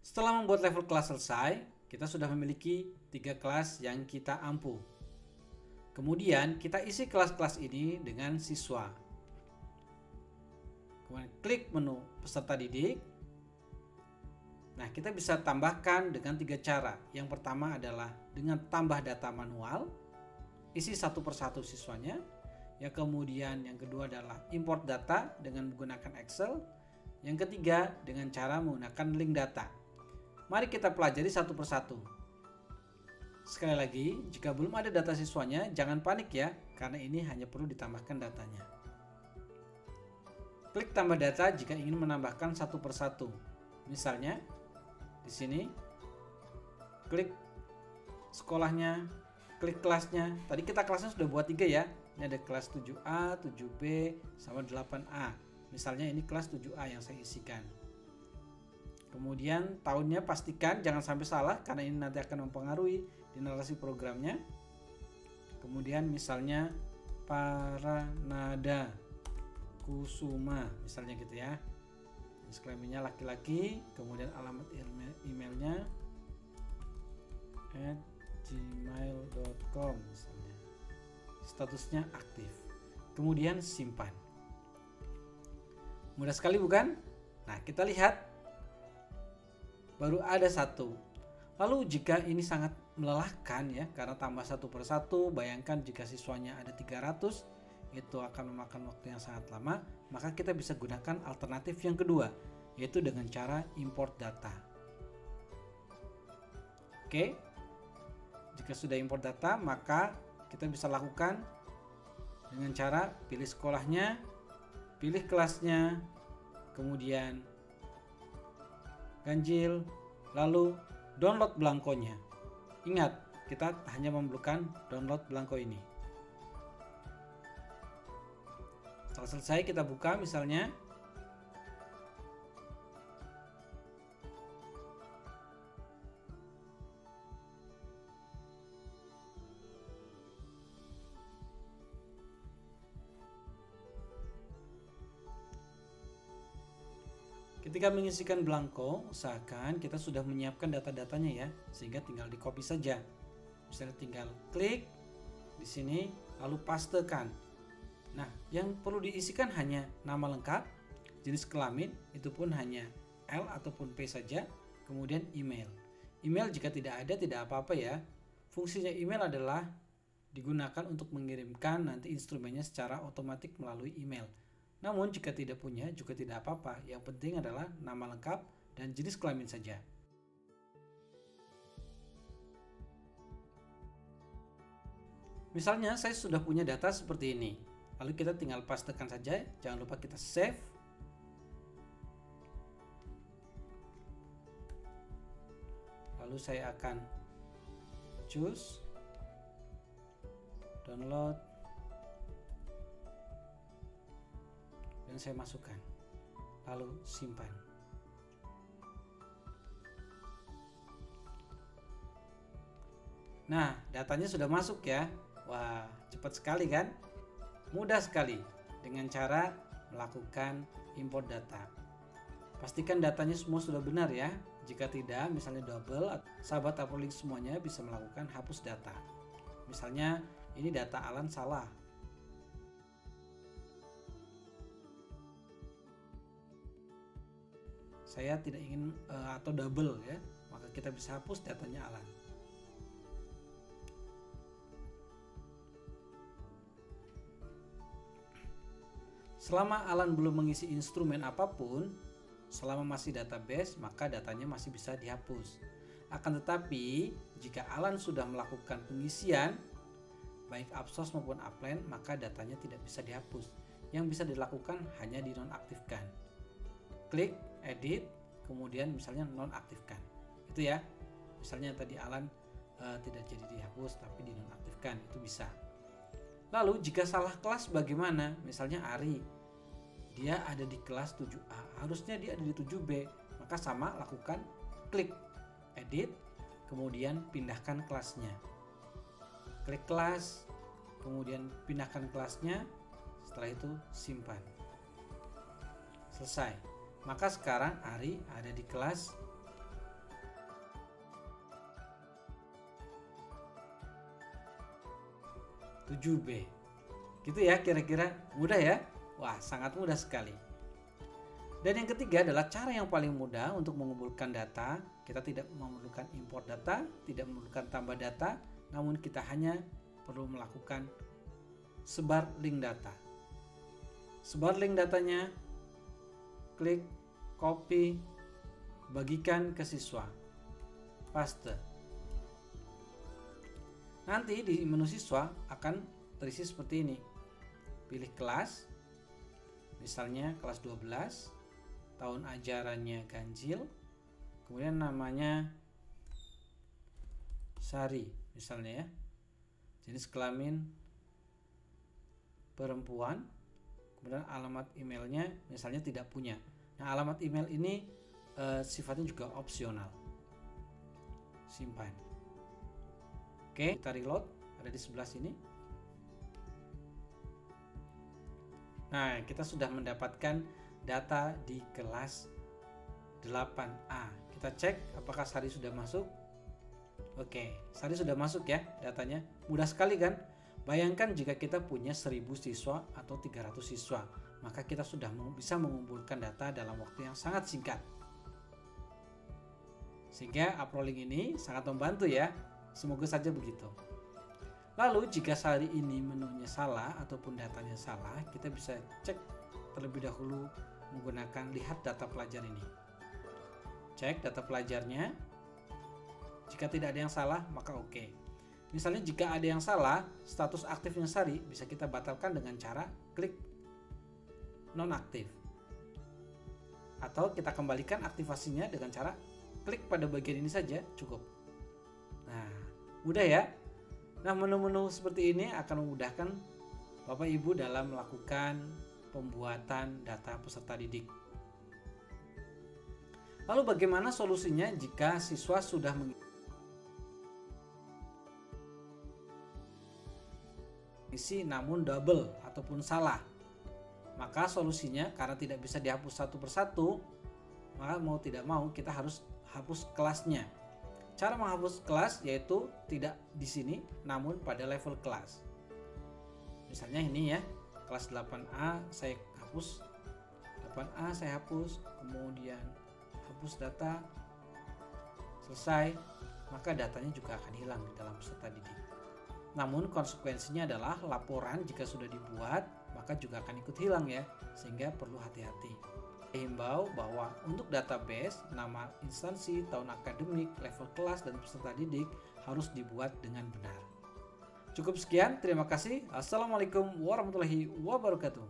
Setelah membuat level kelas selesai, kita sudah memiliki 3 kelas yang kita ampu. Kemudian kita isi kelas-kelas ini dengan siswa. Kemudian klik menu peserta didik. Nah, kita bisa tambahkan dengan 3 cara. Yang pertama adalah dengan tambah data manual, isi satu persatu siswanya. Yang kedua adalah import data dengan menggunakan Excel. Yang ketiga dengan cara menggunakan link data. Mari kita pelajari satu persatu. Sekali lagi, jika belum ada data siswanya, jangan panik ya, karena ini hanya perlu ditambahkan datanya. Klik tambah data jika ingin menambahkan satu persatu. Misalnya, di sini, klik sekolahnya, klik kelasnya. Tadi kita kelasnya sudah buat 3 ya. Ini ada kelas 7A, 7B, sama 8A. Misalnya ini kelas 7A yang saya isikan. Kemudian tahunnya pastikan jangan sampai salah karena ini nanti akan mempengaruhi di narasi programnya. Kemudian misalnya Paranada Kusuma, misalnya gitu ya. Kelaminnya laki-laki, kemudian alamat emailnya @gmail.com misalnya. Statusnya aktif. Kemudian simpan. Mudah sekali bukan? Nah, kita lihat baru ada 1. Lalu jika ini sangat melelahkan ya, karena tambah satu persatu, bayangkan jika siswanya ada 300, itu akan memakan waktu yang sangat lama, maka kita bisa gunakan alternatif yang kedua, yaitu dengan cara import data. Oke, jika sudah import data, maka kita bisa lakukan dengan cara pilih sekolahnya, pilih kelasnya, kemudian ganjil, lalu download belangkonya. Ingat, kita hanya memerlukan download belangko ini. Setelah selesai kita buka misalnya. Ketika mengisikan belangko, usahakan kita sudah menyiapkan data-datanya ya, sehingga tinggal di copy saja. Misalnya tinggal klik di sini lalu pastekan. Nah, yang perlu diisikan hanya nama lengkap, jenis kelamin, itu pun hanya L ataupun P saja, kemudian email. Email jika tidak ada tidak apa-apa ya. Fungsinya email adalah digunakan untuk mengirimkan nanti instrumennya secara otomatis melalui email. Namun jika tidak punya juga tidak apa-apa, yang penting adalah nama lengkap dan jenis kelamin saja. Misalnya saya sudah punya data seperti ini, lalu kita tinggal pastekan saja, jangan lupa kita save. Lalu saya akan choose, download, dan saya masukkan, lalu simpan. Nah, datanya sudah masuk ya. Wah, cepat sekali kan? Mudah sekali dengan cara melakukan import data. Pastikan datanya semua sudah benar ya. Jika tidak, misalnya double, sahabat AppleLink semuanya bisa melakukan hapus data. Misalnya ini data Alan salah. Saya tidak ingin atau double ya, maka kita bisa hapus datanya Alan. Selama Alan belum mengisi instrumen apapun, selama masih database, maka datanya masih bisa dihapus. Akan tetapi, jika Alan sudah melakukan pengisian, baik Appsource maupun Appline, maka datanya tidak bisa dihapus. Yang bisa dilakukan hanya dinonaktifkan. Klik edit, kemudian misalnya nonaktifkan. Itu ya. Misalnya tadi Alan tidak jadi dihapus tapi dinonaktifkan, itu bisa. Lalu jika salah kelas bagaimana? Misalnya Ari, dia ada di kelas 7A, harusnya dia ada di 7B, maka sama, lakukan klik edit, kemudian pindahkan kelasnya. Klik kelas, kemudian pindahkan kelasnya, setelah itu simpan. Selesai. Maka sekarang Ari ada di kelas 7B. Gitu ya kira-kira, mudah ya? Wah, sangat mudah sekali. Dan yang ketiga adalah cara yang paling mudah untuk mengumpulkan data. Kita tidak memerlukan import data, tidak memerlukan tambah data, namun kita hanya perlu melakukan sebar link data. Sebar link datanya, klik, copy, bagikan ke siswa, paste. Nanti di menu siswa akan terisi seperti ini. Pilih kelas, misalnya kelas 12, tahun ajarannya ganjil, kemudian namanya Sari misalnya ya, jenis kelamin perempuan, kemudian alamat emailnya misalnya tidak punya. Nah, alamat email ini sifatnya juga opsional. Simpan. Oke, kita reload, ada di sebelah sini. Nah, kita sudah mendapatkan data di kelas 8A. Kita cek apakah Sari sudah masuk. Oke, Sari sudah masuk ya datanya. Mudah sekali kan? Bayangkan jika kita punya 1000 siswa atau 300 siswa, maka kita sudah bisa mengumpulkan data dalam waktu yang sangat singkat. Sehingga uprolling ini sangat membantu ya. Semoga saja begitu. Lalu jika Sari ini menunya salah ataupun datanya salah, kita bisa cek terlebih dahulu menggunakan lihat data pelajar ini. Cek data pelajarnya. Jika tidak ada yang salah, maka oke. Misalnya jika ada yang salah, status aktifnya Sari bisa kita batalkan dengan cara klik nonaktif. Atau kita kembalikan aktivasinya dengan cara klik pada bagian ini saja, cukup. Nah, mudah ya. Nah, menu-menu seperti ini akan memudahkan Bapak Ibu dalam melakukan pembuatan data peserta didik. Lalu bagaimana solusinya jika siswa sudah mengisi namun double ataupun salah? Maka solusinya karena tidak bisa dihapus satu persatu, maka mau tidak mau kita harus hapus kelasnya. Cara menghapus kelas yaitu tidak di sini namun pada level kelas. Misalnya ini ya, kelas 8A saya hapus, 8A saya hapus, kemudian hapus data, selesai, maka datanya juga akan hilang di dalam peserta didik. Namun konsekuensinya adalah laporan jika sudah dibuat maka juga akan ikut hilang ya, sehingga perlu hati-hati. Himbau bahwa untuk database, nama instansi, tahun akademik, level kelas, dan peserta didik harus dibuat dengan benar. Cukup sekian, terima kasih. Assalamualaikum warahmatullahi wabarakatuh.